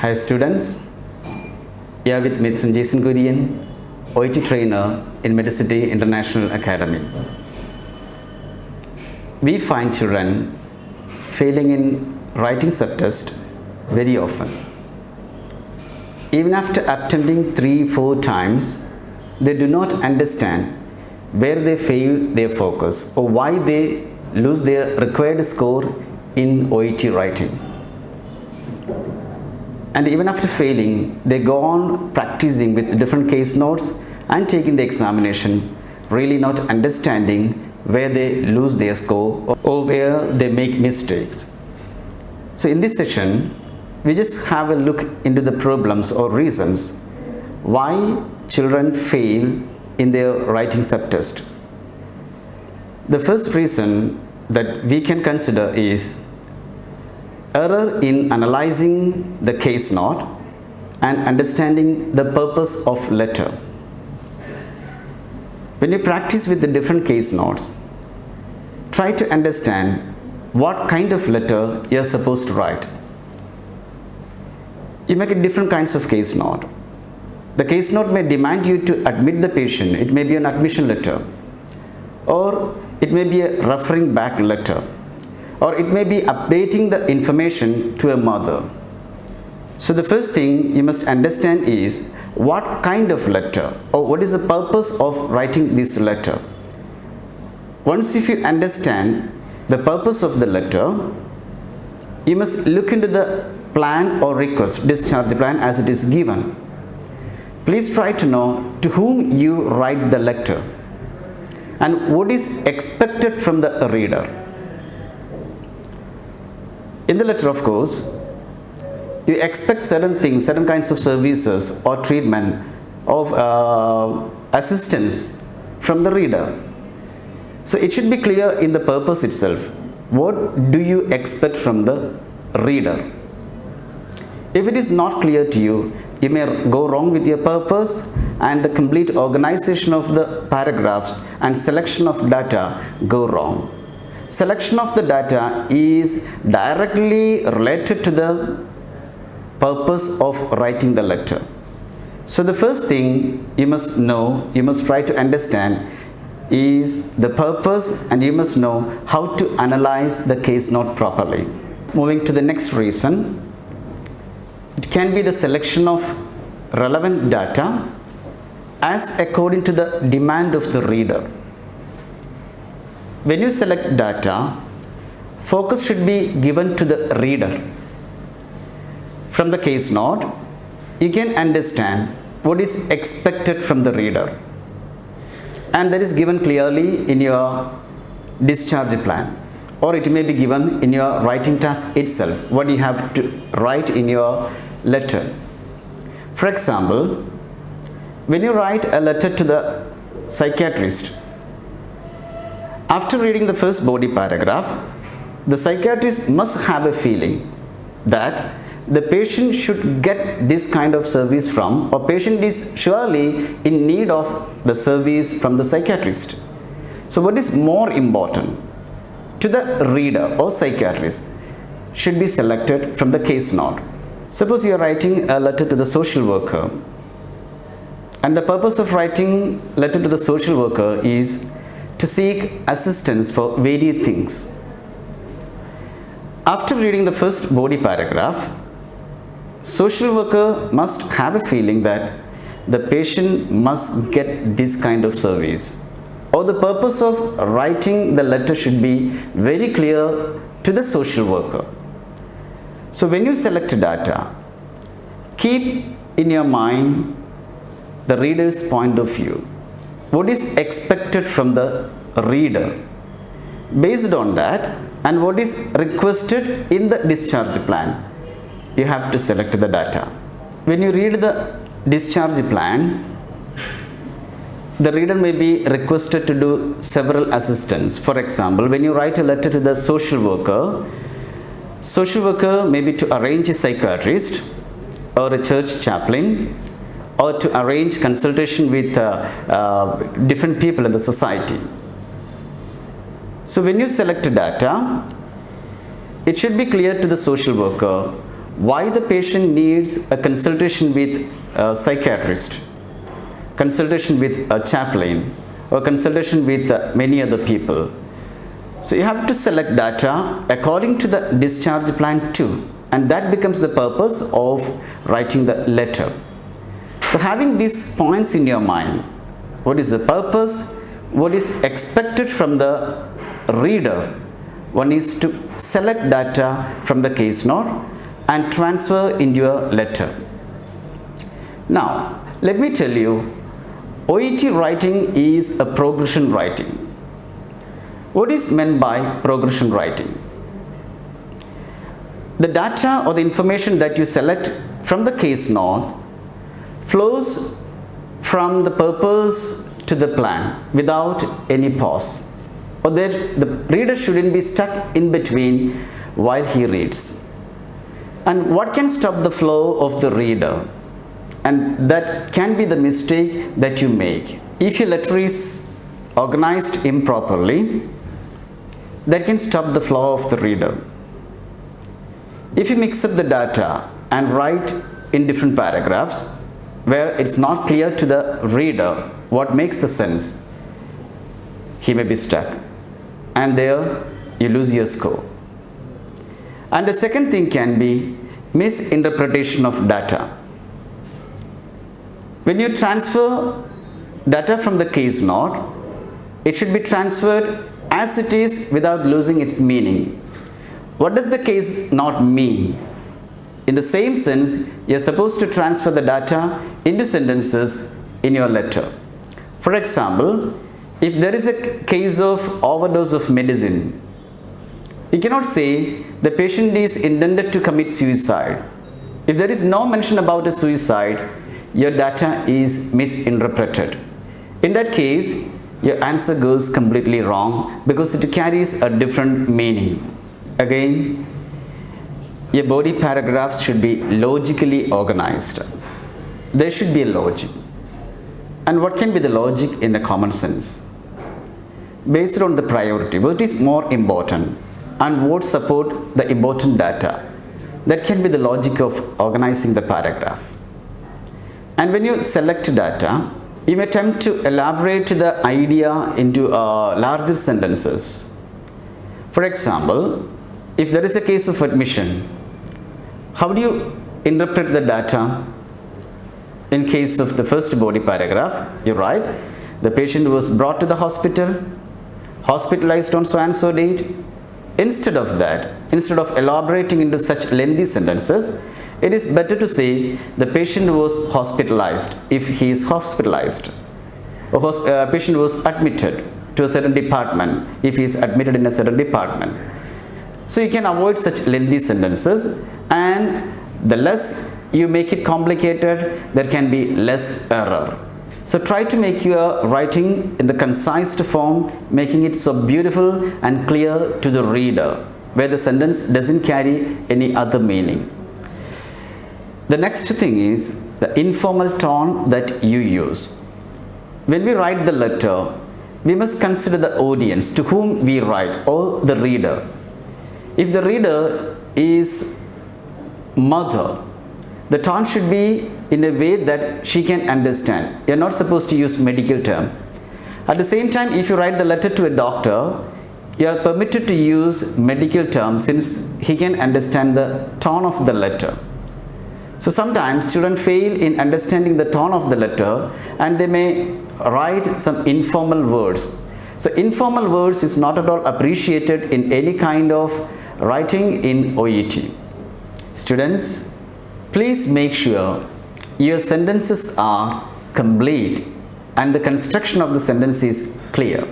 Hi students, here with me Jason Kurian, OET trainer in Medicity International Academy. We find children failing in writing subtest very often. Even after attempting 3-4 times, they do not understand where they fail their focus or why they lose their required score in OET writing. And even after failing, they go on practicing with different case notes and taking the examination, really not understanding where they lose their score or where they make mistakes. So in this session, we just have a look into the problems or reasons why children fail in their writing subtest. The first reason that we can consider is error in analyzing the case note and understanding the purpose of letter. When you practice with the different case notes, try to understand what kind of letter you are supposed to write. You make different kinds of case note. The case note may demand you to admit the patient. It may be an admission letter, or it may be a referring back letter, or it may be updating the information to a mother. So the first thing you must understand is what kind of letter or what is the purpose of writing this letter. Once if you understand the purpose of the letter, you must look into the plan or request, discharge plan as it is given. Please try to know to whom you write the letter and what is expected from the reader. In the letter, of course, you expect certain things, certain kinds of services or treatment of assistance from the reader. So it should be clear in the purpose itself. What do you expect from the reader? If it is not clear to you, you may go wrong with your purpose, and the complete organization of the paragraphs and selection of data go wrong. Selection of the data is directly related to the purpose of writing the letter. So the first thing you must know, you must try to understand is the purpose, and you must know how to analyze the case note properly. Moving to the next reason, it can be the selection of relevant data as according to the demand of the reader. When you select data, focus should be given to the reader. From the case note, you can understand what is expected from the reader, and that is given clearly in your discharge plan, or it may be given in your writing task itself, what you have to write in your letter. For example, when you write a letter to the psychiatrist, after reading the first body paragraph, the psychiatrist must have a feeling that the patient should get this kind of service from, or patient is surely in need of the service from the psychiatrist. So what is more important to the reader or psychiatrist should be selected from the case note. Suppose you are writing a letter to the social worker, and the purpose of writing letter to the social worker is to seek assistance for various things. After reading the first body paragraph, social worker must have a feeling that the patient must get this kind of service, or the purpose of writing the letter should be very clear to the social worker. So when you select data, keep in your mind the reader's point of view. What is expected from the reader? Based on that, and what is requested in the discharge plan, you have to select the data. When you read the discharge plan, the reader may be requested to do several assistance. For example, when you write a letter to the social worker may be to arrange a psychiatrist or a church chaplain, or to arrange consultation with different people in the society. So when you select data, it should be clear to the social worker why the patient needs a consultation with a psychiatrist, consultation with a chaplain, or consultation with many other people. So you have to select data according to the discharge plan too, and that becomes the purpose of writing the letter. So having these points in your mind, what is the purpose, what is expected from the reader, one is to select data from the case note and transfer into your letter. Now, let me tell you, OET writing is a progression writing. What is meant by progression writing? The data or the information that you select from the case note flows from the purpose to the plan without any pause. Or the reader shouldn't be stuck in between while he reads. And what can stop the flow of the reader? And that can be the mistake that you make. If your letter is organized improperly, that can stop the flow of the reader. If you mix up the data and write in different paragraphs where it's not clear to the reader what makes the sense, he may be stuck, and there you lose your score. And the second thing can be misinterpretation of data. When you transfer data from the case note, it should be transferred as it is without losing its meaning. What does the case note mean? In the same sense, you are supposed to transfer the data into sentences in your letter. For example, if there is a case of overdose of medicine, you cannot say the patient is intended to commit suicide. If there is no mention about a suicide, your data is misinterpreted. In that case, your answer goes completely wrong because it carries a different meaning. Again, your body paragraphs should be logically organized. There should be a logic. And what can be the logic in the common sense? Based on the priority, what is more important and what support the important data. That can be the logic of organizing the paragraph. And when you select data, you may attempt to elaborate the idea into larger sentences. For example, if there is a case of admission, how do you interpret the data? In case of the first body paragraph, you write, the patient was brought to the hospital, hospitalized on so and so date. Instead of that, instead of elaborating into such lengthy sentences, it is better to say the patient was hospitalized if he is hospitalized. A patient was admitted to a certain department if he is admitted in a certain department. So you can avoid such lengthy sentences, and the less you make it complicated, there can be less error. So try to make your writing in the concise form, making it so beautiful and clear to the reader, where the sentence doesn't carry any other meaning. The next thing is the informal tone that you use. When we write the letter, we must consider the audience to whom we write, or the reader. If the reader is mother, the tone should be in a way that she can understand. You are not supposed to use medical term. At the same time, if you write the letter to a doctor, you are permitted to use medical terms since he can understand the tone of the letter. So sometimes children fail in understanding the tone of the letter and they may write some informal words. So informal words is not at all appreciated in any kind of writing in OET. Students, please make sure your sentences are complete and the construction of the sentence is clear.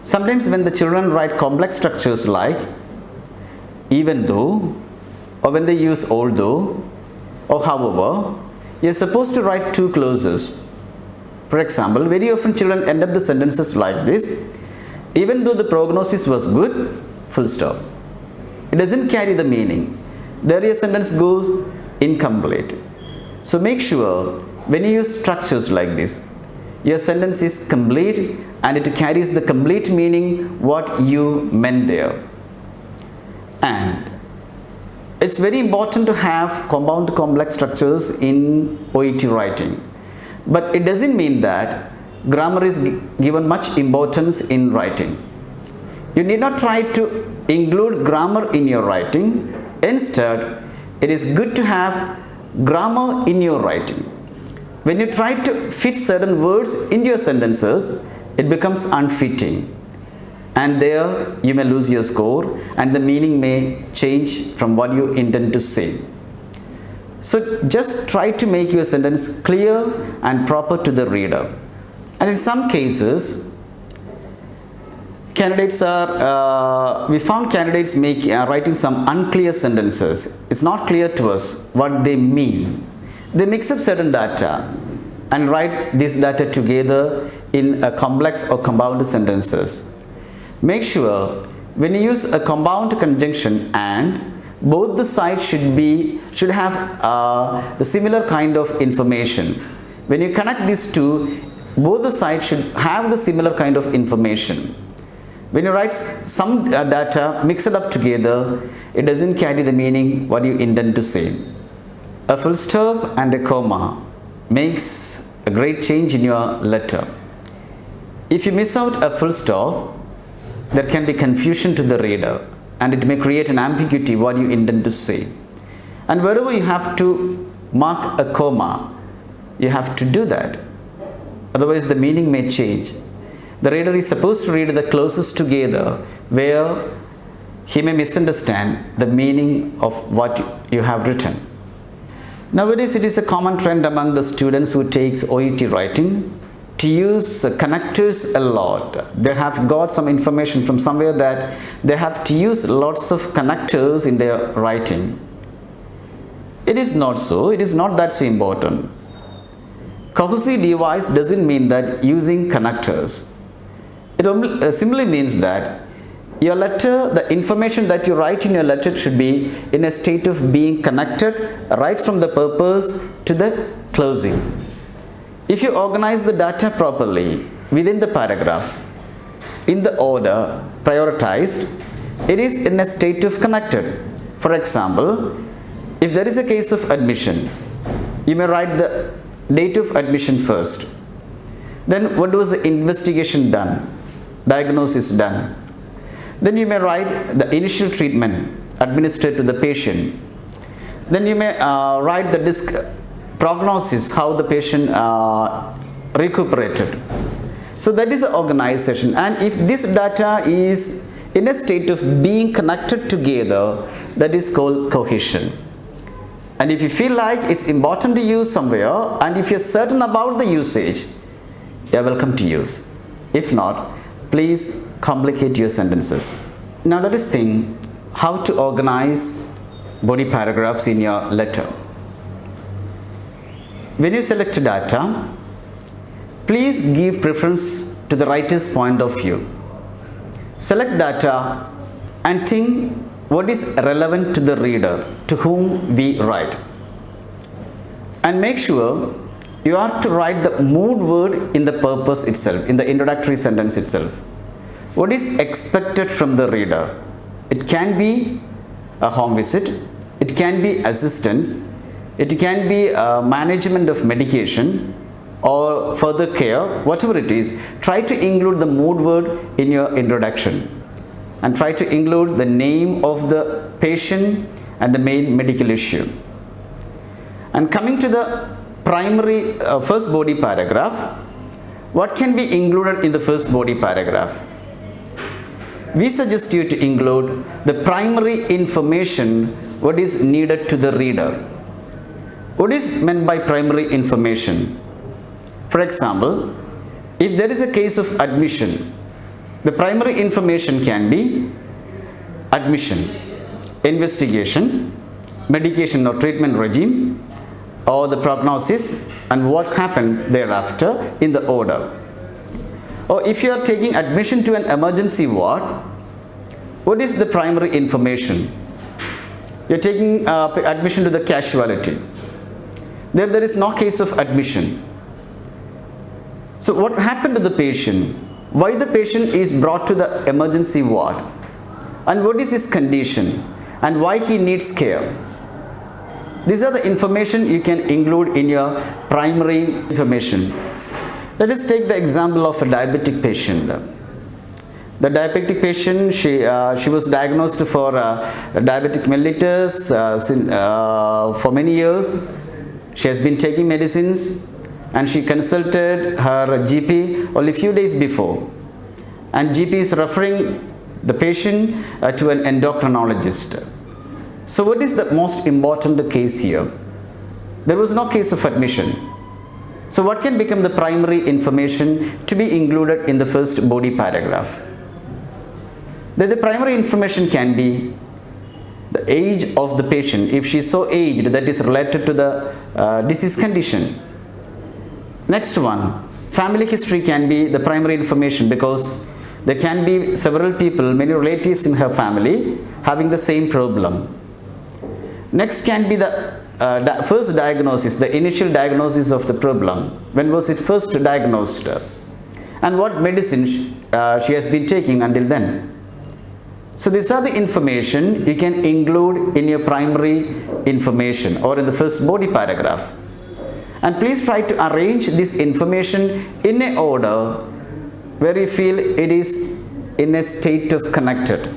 Sometimes when the children write complex structures like even though, or when they use although or however, you are supposed to write two clauses. For example, very often children end up the sentences like this: even though the prognosis was good, full stop. It doesn't carry the meaning. There your sentence goes incomplete. So make sure when you use structures like this, your sentence is complete and it carries the complete meaning what you meant there. And It's very important to have compound complex structures in OET writing, but it doesn't mean that grammar is given much importance in writing. You need not try to include grammar in your writing. Instead, it is good to have grammar in your writing. When you try to fit certain words into your sentences, it becomes unfitting. And there you may lose your score and the meaning may change from what you intend to say. So just try to make your sentence clear and proper to the reader. And in some cases, we found candidates writing some unclear sentences. It's not clear to us what they mean. They mix up certain data and write this data together in a complex or compound sentences. Make sure when you use a compound conjunction and both the sides should have the similar kind of information. When you connect these two, both the sides should have the similar kind of information. When you write some data, mix it up together, it doesn't carry the meaning what you intend to say. A full stop and a comma makes a great change in your letter. If you miss out a full stop, there can be confusion to the reader and it may create an ambiguity what you intend to say. And wherever you have to mark a comma, you have to do that. Otherwise the meaning may change. The reader is supposed to read the closest together where he may misunderstand the meaning of what you have written. Nowadays it is a common trend among the students who takes OET writing to use connectors a lot. They have got some information from somewhere that they have to use lots of connectors in their writing. It is not so. It is not that so important. Cohesive device doesn't mean that using connectors. It simply means that your letter, the information that you write in your letter should be in a state of being connected right from the purpose to the closing. If you organize the data properly within the paragraph, in the order prioritized, it is in a state of connected. For example, if there is a case of admission, you may write the date of admission first. Then what was the investigation done? Diagnosis done. Then you may write the initial treatment administered to the patient. Then you may write the prognosis, how the patient recuperated. So that is the organization. And if this data is in a state of being connected together, that is called cohesion. And if you feel like it's important to use somewhere, and if you're certain about the usage, you're welcome to use. If not, please complicate your sentences. Now let us think how to organize body paragraphs in your letter. When you select data, please give preference to the writer's point of view. Select data and think what is relevant to the reader to whom we write. And make sure you are to write the mood word in the purpose itself, in the introductory sentence itself. What is expected from the reader? It can be a home visit, it can be assistance, it can be management of medication or further care, whatever it is. Try to include the mood word in your introduction and try to include the name of the patient and the main medical issue. And coming to the primary first body paragraph, what can be included in the first body paragraph? We suggest you to include the primary information what is needed to the reader. What is meant by primary information? For example, if there is a case of admission, the primary information can be admission, investigation, medication or treatment regime, or the prognosis and what happened thereafter in the order. Or if you are taking admission to an emergency ward, what is the primary information? You are taking admission to the casualty. There is no case of admission. So what happened to the patient? Why the patient is brought to the emergency ward? And what is his condition? and why he needs care. These are the information you can include in your primary information. Let us take the example of a diabetic patient. The diabetic patient, she was diagnosed for diabetic mellitus for many years. She has been taking medicines and she consulted her GP only a few days before. And GP is referring the patient to an endocrinologist. So what is the most important case here? There was no case of admission. So what can become the primary information to be included in the first body paragraph? The primary information can be the age of the patient. If she is so aged, that is related to the disease condition. Next one, family history can be the primary information because there can be several people, many relatives in her family having the same problem. Next can be the first diagnosis, the initial diagnosis of the problem. When was it first diagnosed? And what medicine she has been taking until then. So these are the information you can include in your primary information or in the first body paragraph. And please try to arrange this information in a order where you feel it is in a state of connected.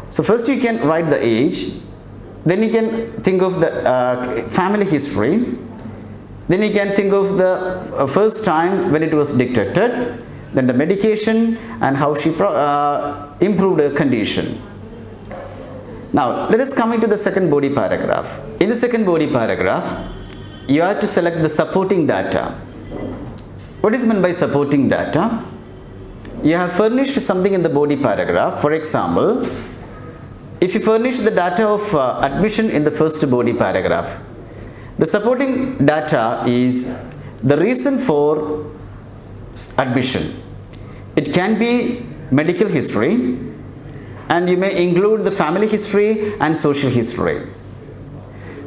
So first you can write the age, then you can think of the family history, then you can think of the first time when it was detected, then the medication and how she improved her condition. Now let us come into the second body paragraph. In the second body paragraph, you have to select the supporting data. What is meant by supporting data? You have furnished something in the body paragraph. For example, if you furnish the data of admission in the first body paragraph, the supporting data is the reason for admission. It can be medical history, and you may include the family history and social history.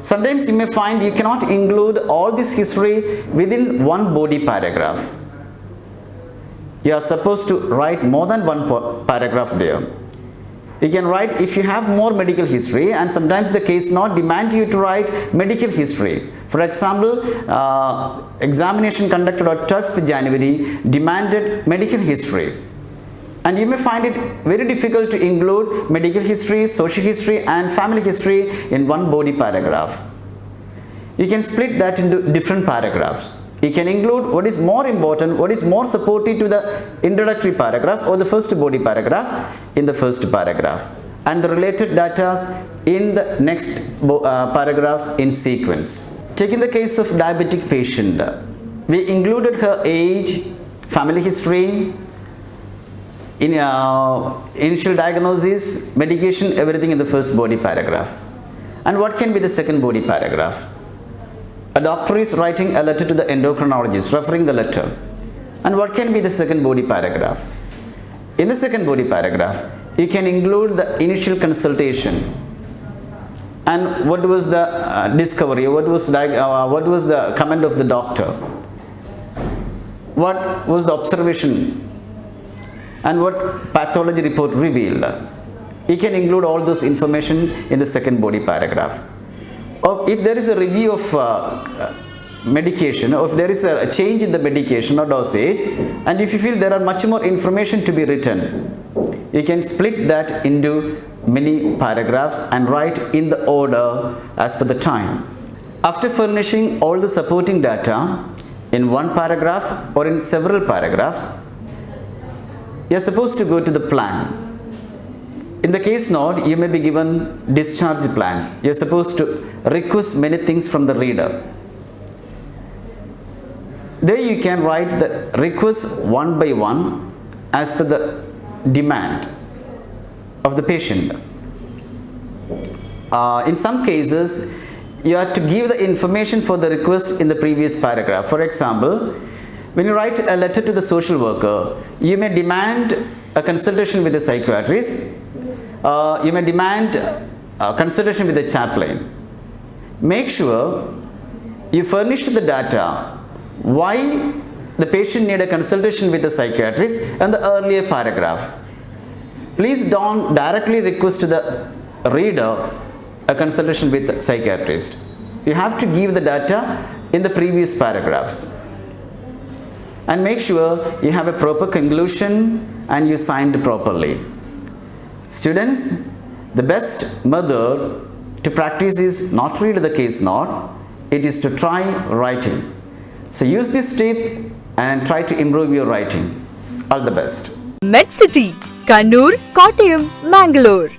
Sometimes you may find you cannot include all this history within one body paragraph. You are supposed to write more than one paragraph there. You can write if you have more medical history, and sometimes the case not demand you to write medical history. For example, examination conducted on 12th January demanded medical history. And you may find it very difficult to include medical history, social history and family history in one body paragraph. You can split that into different paragraphs. You can include what is more important, what is more supportive to the introductory paragraph or the first body paragraph in the first paragraph, and the related data in the next paragraphs in sequence. Taking the case of diabetic patient, we included her age, family history, in initial diagnosis, medication, everything in the first body paragraph. And what can be the second body paragraph? A doctor is writing a letter to the endocrinologist, referring the letter. And what can be the second body paragraph? In the second body paragraph, you can include the initial consultation and what was the discovery, what was the comment of the doctor, what was the observation, and what pathology report revealed. You can include all those information in the second body paragraph. Or if there is a review of medication, or if there is a change in the medication or dosage, and if you feel there are much more information to be written, you can split that into many paragraphs and write in the order as per the time. After furnishing all the supporting data in one paragraph or in several paragraphs, you are supposed to go to the plan. In the case note, you may be given discharge plan. You are supposed to request many things from the reader. There you can write the request one by one as per the demand of the patient. In some cases, you have to give the information for the request in the previous paragraph. For example, when you write a letter to the social worker, you may demand a consultation with a psychiatrist. You may demand a consultation with a chaplain. Make sure you furnish the data why the patient need a consultation with a psychiatrist in the earlier paragraph. Please don't directly request the reader a consultation with a psychiatrist. You have to give the data in the previous paragraphs. And make sure you have a proper conclusion and you signed properly. Students, the best method to practice is not to read the case note, it is to try writing. So use this tip and try to improve your writing. All the best. MedCity, Kannur, Kottayam, Mangalore.